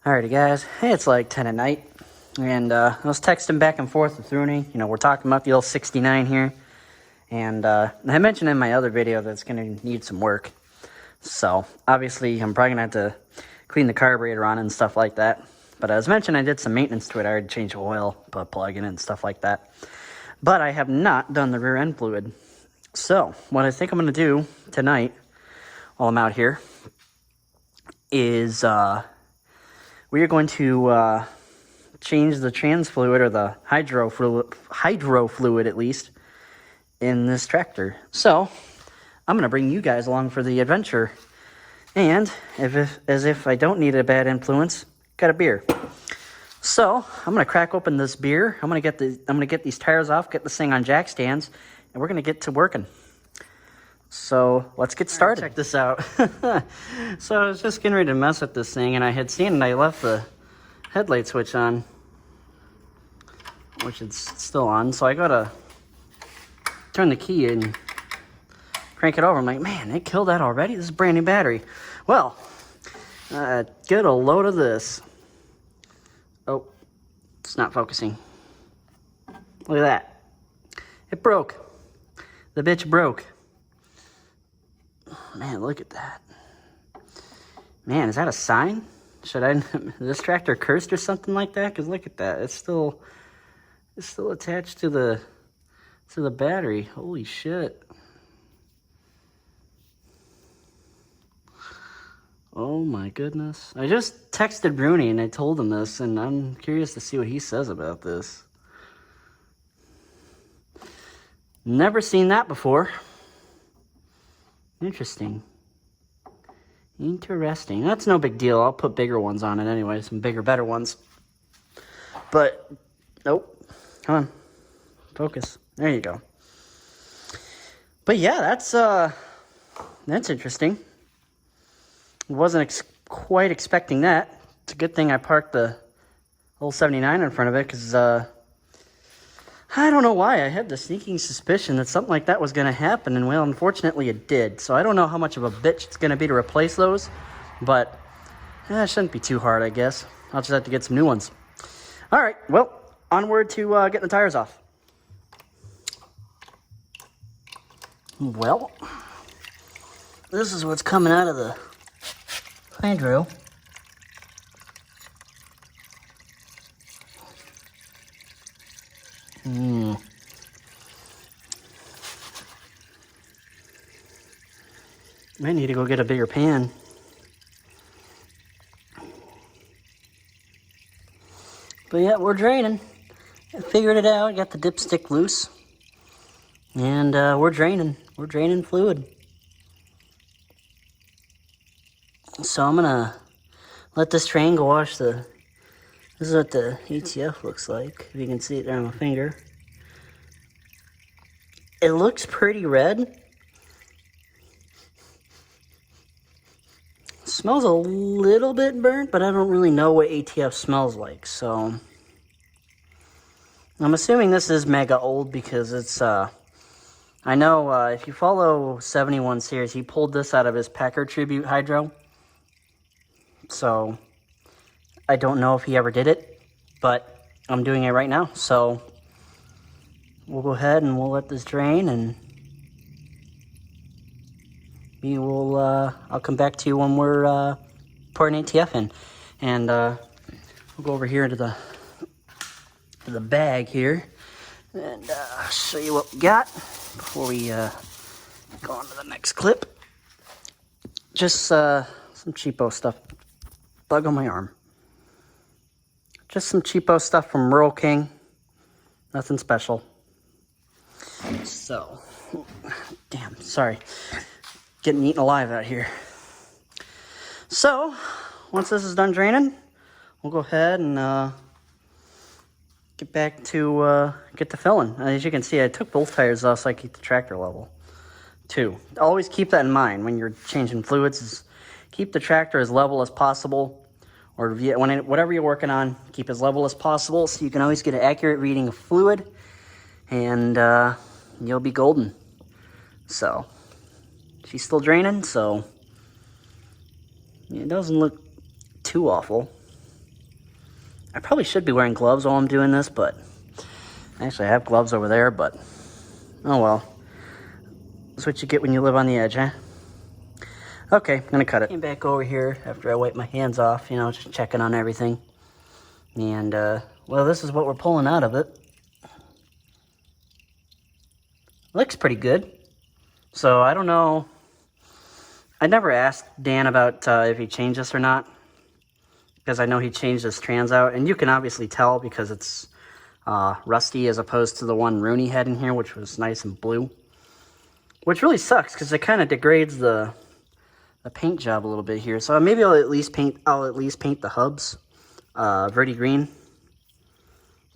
Alrighty guys, hey, it's like 10 at night, and I was texting back and forth with Rooney. We're talking about the old 69 here, and I mentioned in my other video that it's going to need some work. So, obviously, I'm probably going to have to clean the carburetor on and stuff like that. But as mentioned, I did some maintenance to it. I already changed the oil, put a plug in it and stuff like that. But I have not done the rear end fluid. So, what I think I'm going to do tonight, while I'm out here, is we are going to change the trans fluid, or the hydro fluid at least, in this tractor. So I'm going to bring you guys along for the adventure. And as if I don't need a bad influence, got a beer. So I'm going to crack open this beer. I'm going to get these tires off, get this thing on jack stands, and we're going to get to working. So let's get started. Check this out. So I was just getting ready to mess with this thing, and I had seen and I left the headlight switch on, which it's still on. So I gotta turn the key and crank it over. I'm like, man, they killed that already? This is a brand new battery. Well, get a load of this. Oh, it's not focusing. Look at that. It broke. The bitch broke. Man, look at that. Man, is that a sign? Should I, is this tractor cursed or something like that? Because look at that. It's still attached to the battery. Holy shit. Oh my goodness. I just texted Rooney and I told him this, and I'm curious to see what he says about this. Never seen that before. Interesting. Interesting. That's no big deal. I'll put bigger ones on it anyway. Some bigger, better ones. But, nope. Come on. Focus. There you go. But yeah, that's interesting. Wasn't quite expecting that. It's a good thing I parked the old 79 in front of it, because, I don't know why. I had the sneaking suspicion that something like that was going to happen, and well, unfortunately it did. So I don't know how much of a bitch it's going to be to replace those, but it shouldn't be too hard, I guess. I'll just have to get some new ones. All right, well, onward to getting the tires off. Well, this is what's coming out of the hydro. Might need to go get a bigger pan. But yeah, we're draining. I figured it out. Got the dipstick loose. And we're draining. We're draining fluid. So I'm gonna let this train go wash the... This is what the ATF looks like. If you can see it there on my finger. It looks pretty red. Smells a little bit burnt, but I don't really know what ATF smells like, so I'm assuming this is mega old, because it's I know if you follow 71 Sears, he pulled this out of his Packer Tribute Hydro. So I don't know if he ever did it, but I'm doing it right now. So we'll go ahead and we'll let this drain, and we will, I'll come back to you when we're pouring ATF in. And we'll go over here into the bag here, and show you what we got before we go on to the next clip. Just some cheapo stuff. Bug on my arm. Just some cheapo stuff from Rural King. Nothing special. So, damn, sorry. Getting eaten alive out here. So, once this is done draining, we'll go ahead and get back to get the filling. As you can see, I took both tires off so I keep the tractor level too. Always keep that in mind when you're changing fluids. Is keep the tractor as level as possible, or whatever you're working on, keep as level as possible so you can always get an accurate reading of fluid, and you'll be golden. So she's still draining, so it doesn't look too awful. I probably should be wearing gloves while I'm doing this, but actually I have gloves over there, but oh well. That's what you get when you live on the edge, huh? Okay, I'm gonna cut it. Came back over here after I wiped my hands off, you know, just checking on everything. And, well, this is what we're pulling out of it. Looks pretty good. So, I don't know. I never asked Dan about if he changed this or not, because I know he changed his trans out. And you can obviously tell because it's rusty as opposed to the one Rooney had in here, which was nice and blue. Which really sucks, because it kind of degrades the paint job a little bit here. So maybe I'll at least paint the hubs Verde green.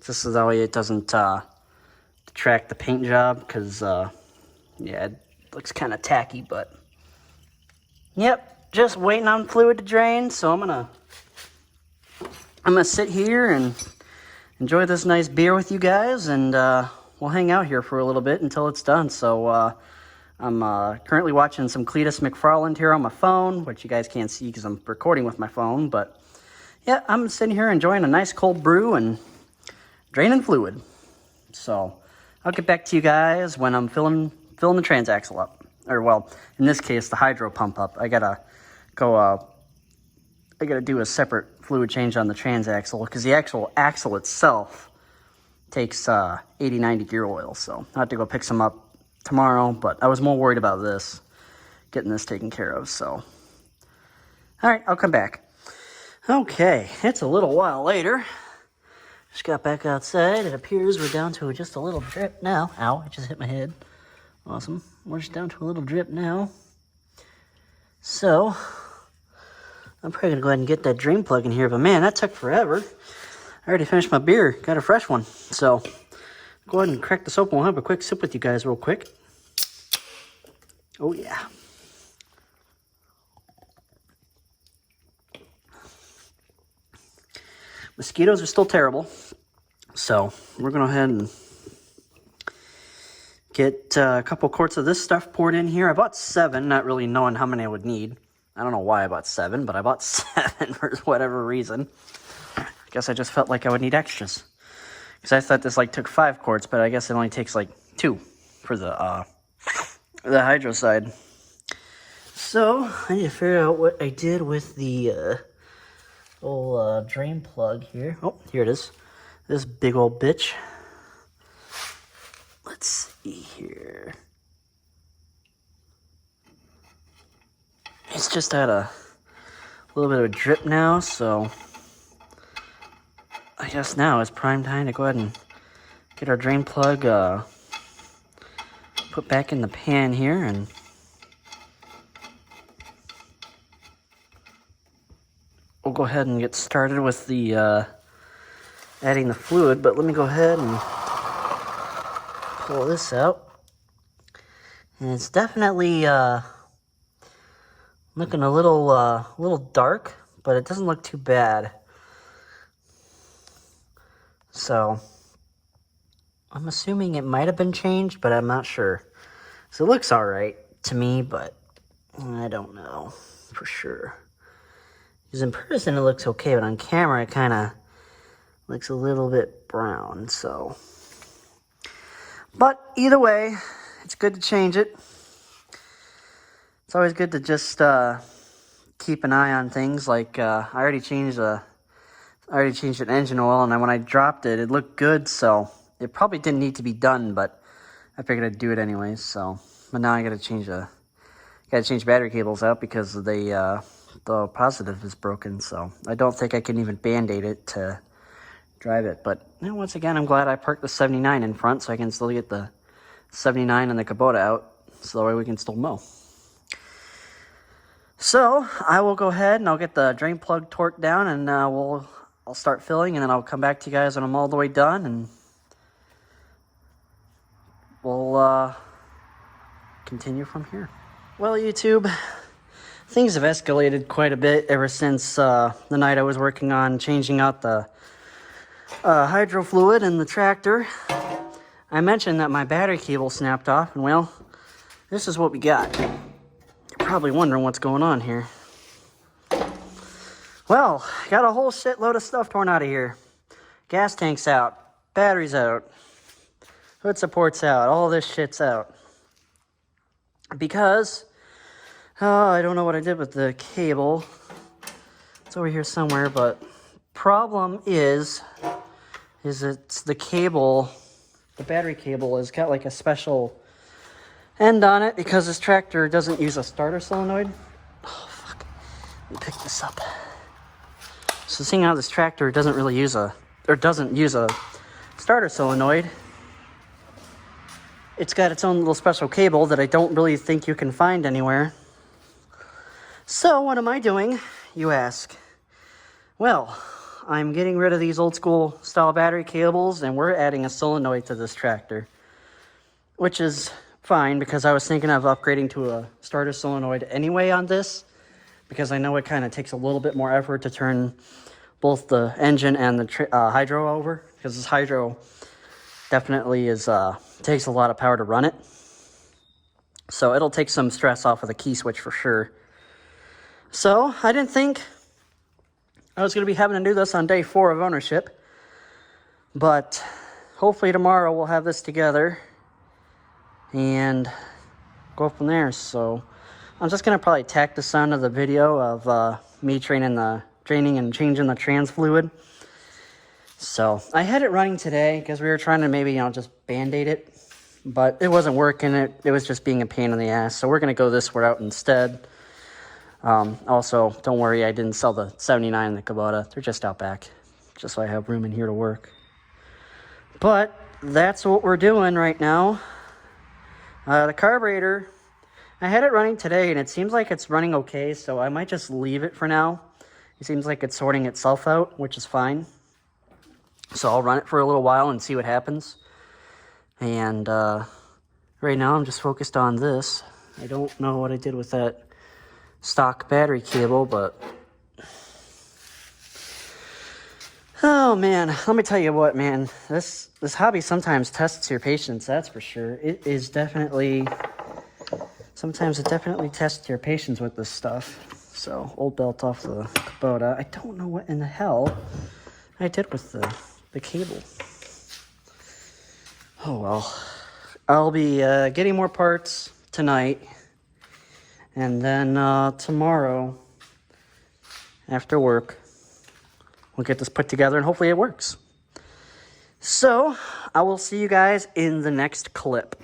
This is that way it doesn't detract the paint job, because yeah, it looks kind of tacky. But yep, just waiting on fluid to drain. So I'm gonna sit here and enjoy this nice beer with you guys, and we'll hang out here for a little bit until it's done. So I'm currently watching some Cletus McFarland here on my phone, which you guys can't see because I'm recording with my phone. But yeah, I'm sitting here enjoying a nice cold brew and draining fluid. So I'll get back to you guys when I'm filling the transaxle up. Or, well, in this case, the hydro pump up. I gotta do a separate fluid change on the transaxle, because the actual axle itself takes 80-90 gear oil. So I have to go pick some up tomorrow, but I was more worried about this, getting this taken care of. So, all right, I'll come back. Okay, it's a little while later. Just got back outside. It appears we're down to just a little drip now. Ow, I just hit my head. Awesome. We're just down to a little drip now. So, I'm probably going to go ahead and get that drain plug in here. But man, that took forever. I already finished my beer. Got a fresh one. So, go ahead and crack this open. We'll have a quick sip with you guys real quick. Oh, yeah. Mosquitoes are still terrible. So, we're going to go ahead and get a couple quarts of this stuff poured in here. I bought 7, not really knowing how many I would need. I don't know why I bought 7, but I bought 7 for whatever reason. I guess I just felt like I would need extras. Because I thought this took 5 quarts, but I guess it only takes 2 for the hydro side. So, I need to figure out what I did with the old drain plug here. Oh, here it is. This big old bitch. Let's see here. It's just at a little bit of a drip now, so I guess now is prime time to go ahead and get our drain plug put back in the pan here, and we'll go ahead and get started with the adding the fluid. But let me go ahead and pull this out, and it's definitely looking a little dark, but it doesn't look too bad. So I'm assuming it might have been changed, but I'm not sure. So it looks all right to me, but I don't know for sure. Because in person it looks okay, but on camera it kind of looks a little bit brown. So, but either way, it's good to change it. It's always good to just keep an eye on things. Like I already changed an engine oil, and then when I dropped it, it looked good. So it probably didn't need to be done, but I figured I'd do it anyways. So, but now I got to change battery cables out because the positive is broken. So I don't think I can even band-aid it to drive it. But once again, I'm glad I parked the 79 in front, so I can still get the 79 and the Kubota out, so that way we can still mow. So I will go ahead and I'll get the drain plug torqued down, and I'll start filling, and then I'll come back to you guys when I'm all the way done, and we'll continue from here. Well, YouTube, things have escalated quite a bit ever since the night I was working on changing out the hydro fluid in the tractor. I mentioned that my battery cable snapped off, and well, this is what we got. You're probably wondering what's going on here. Well, got a whole shitload of stuff torn out of here. gas tank's out, battery's out, hood support's out, all this shit's out. Because, I don't know what I did with the cable. It's over here somewhere, but problem is it's the cable, the battery cable has got like a special end on it because this tractor doesn't use a starter solenoid. Oh, fuck. Let me pick this up. So seeing how this tractor doesn't use a starter solenoid, it's got its own little special cable that I don't really think you can find anywhere. So what am I doing, you ask? Well, I'm getting rid of these old school style battery cables and we're adding a solenoid to this tractor, which is fine because I was thinking of upgrading to a starter solenoid anyway on this, because I know it kind of takes a little bit more effort to turn both the engine and the hydro over, because this hydro definitely takes a lot of power to run it. So it'll take some stress off of the key switch for sure. So I didn't think I was going to be having to do this on day 4 of ownership, but hopefully tomorrow we'll have this together and go from there. So I'm just going to probably tack this onto the video of me draining and changing the trans fluid. So I had it running today because we were trying to maybe, just Band-Aid it, but it wasn't working. It was just being a pain in the ass. So we're going to go this route instead. Also, don't worry, I didn't sell the 79 and the Kubota. They're just out back, just so I have room in here to work. But that's what we're doing right now. The carburetor, I had it running today, and it seems like it's running okay, so I might just leave it for now. It seems like it's sorting itself out, which is fine. So I'll run it for a little while and see what happens. And right now I'm just focused on this. I don't know what I did with that stock battery cable, but oh man, let me tell you what, man, this hobby sometimes tests your patience, that's for sure. Sometimes it definitely tests your patience with this stuff. So old belt off the Kubota. I don't know what in the hell I did with the cable. Oh well, I'll be getting more parts tonight. And then tomorrow, after work, we'll get this put together and hopefully it works. So, I will see you guys in the next clip.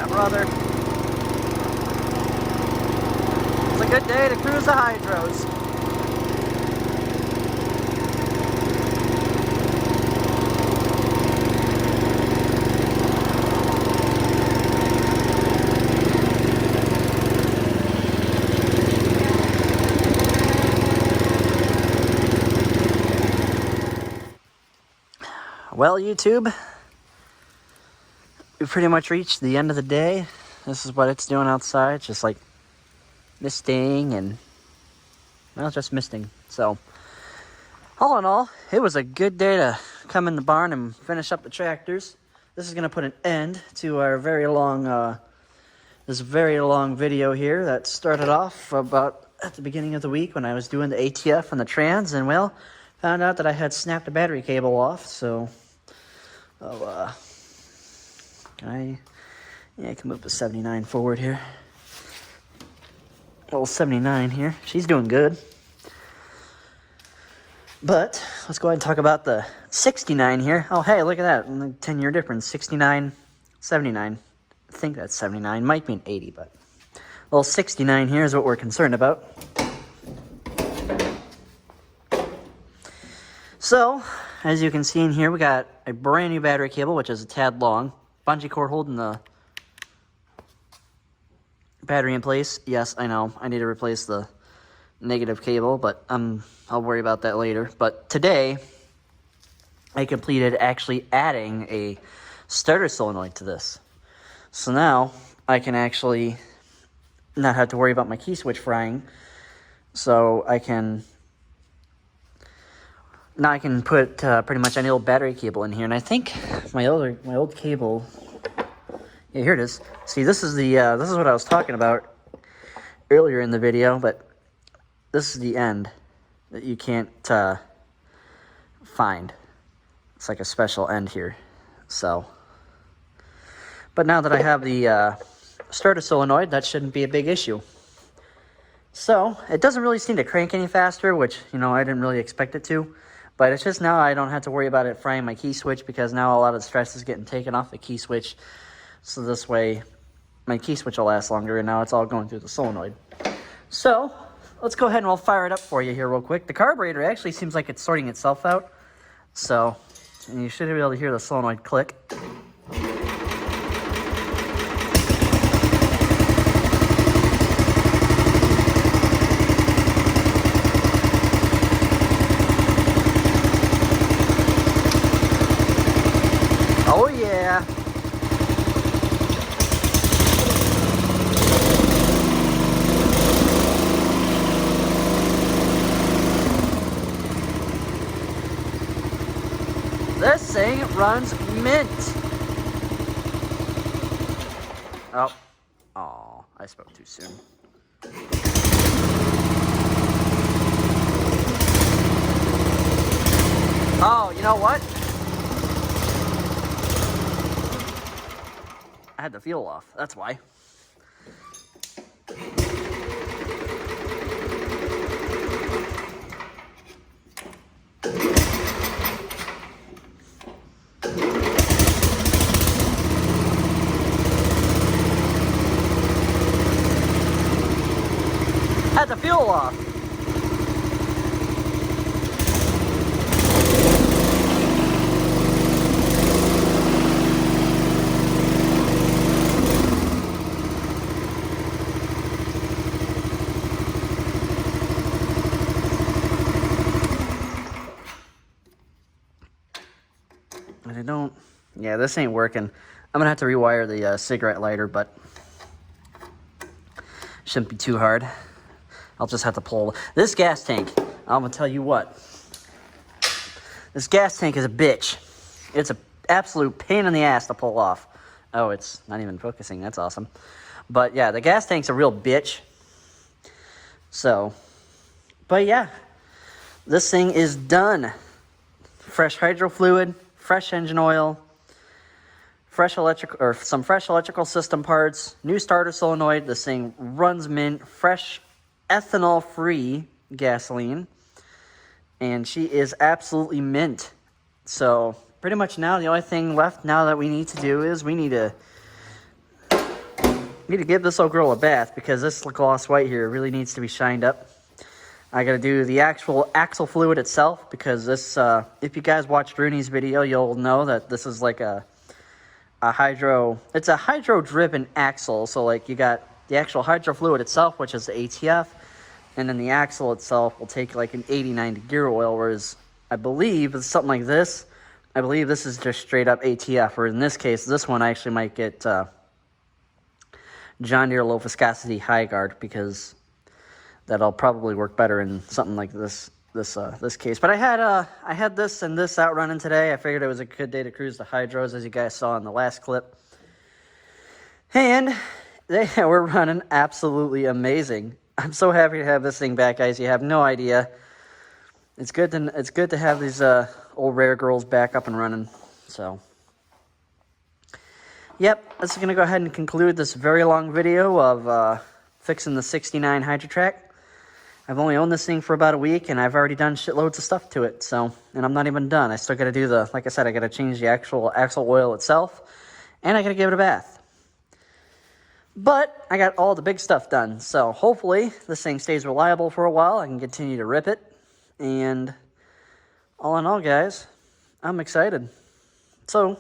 Brother. It's a good day to cruise the hydros. Well, YouTube, we pretty much reached the end of the day. This is what it's doing outside, just like misting and, well, just misting. So, all in all, it was a good day to come in the barn and finish up the tractors. This is going to put an end to our very long, this very long video here that started off about at the beginning of the week when I was doing the ATF and the trans, and well, found out that I had snapped a battery cable off. So, I can move the 79 forward here. Little 79 here. She's doing good. But let's go ahead and talk about the 69 here. Oh, hey, look at that. 10-year difference. 69, 79. I think that's 79. Might be an 80, but little 69 here is what we're concerned about. So, as you can see in here, we got a brand new battery cable, which is a tad long. Bungee cord holding the battery in place. Yes, I know. I need to replace the negative cable, but I'll worry about that later. But today, I completed actually adding a starter solenoid to this. So now, I can actually not have to worry about my key switch frying. So now I can put pretty much any old battery cable in here. And I think my old cable, yeah, here it is. See, this is what I was talking about earlier in the video, but this is the end that you can't find. It's like a special end here. So, but now that I have the starter solenoid, that shouldn't be a big issue. So, it doesn't really seem to crank any faster, which, I didn't really expect it to. But it's just now I don't have to worry about it frying my key switch, because now a lot of the stress is getting taken off the key switch. So this way, my key switch will last longer, and now it's all going through the solenoid. So, let's go ahead and we'll fire it up for you here real quick. The carburetor actually seems like it's sorting itself out. So, and you should be able to hear the solenoid click. Oh yeah! This thing runs mint. Oh, I spoke too soon. Oh, you know what? I had the fuel off, that's why. Had the fuel off. Yeah, this ain't working. I'm gonna have to rewire the cigarette lighter, but shouldn't be too hard. I'll just have to pull this gas tank. I'm gonna tell you what. This gas tank is a bitch. It's an absolute pain in the ass to pull off. Oh, it's not even focusing. That's awesome. But yeah, the gas tank's a real bitch. So, but yeah, this thing is done. Fresh hydro fluid, fresh engine oil, some fresh electrical system parts, new starter solenoid. This thing runs mint, fresh ethanol-free gasoline, and she is absolutely mint. So pretty much now the only thing left now that we need to do is we need to give this old girl a bath, because this gloss white here really needs to be shined up. I gotta do the actual axle fluid itself, because this, if you guys watched Rooney's video, you'll know that this is like it's a hydro-driven axle. So like you got the actual hydro fluid itself, which is the ATF, and then the axle itself will take like an 80-90 gear oil, whereas I believe it's something like this. I believe this is just straight up ATF, or in this case, this one actually might get John Deere low viscosity high guard, because that'll probably work better in something like this case. But I had this and this out running today. I figured it was a good day to cruise the hydros, as you guys saw in the last clip. And they were running absolutely amazing. I'm so happy to have this thing back, guys. You have no idea. It's good to have these old rare girls back up and running. So, yep, this is gonna go ahead and conclude this very long video of fixing the '69 hydrotrack. I've only owned this thing for about a week, and I've already done shitloads of stuff to it. So, and I'm not even done. I still got to do like I said, I got to change the actual axle oil itself, and I got to give it a bath. But I got all the big stuff done, so hopefully this thing stays reliable for a while. I can continue to rip it, and all in all, guys, I'm excited. So,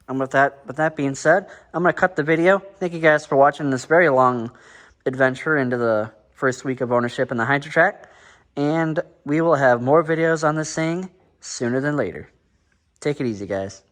with that being said, I'm going to cut the video. Thank you guys for watching this very long adventure into the first week of ownership in the hydrotrack, and we will have more videos on this thing sooner than later. Take it easy, guys.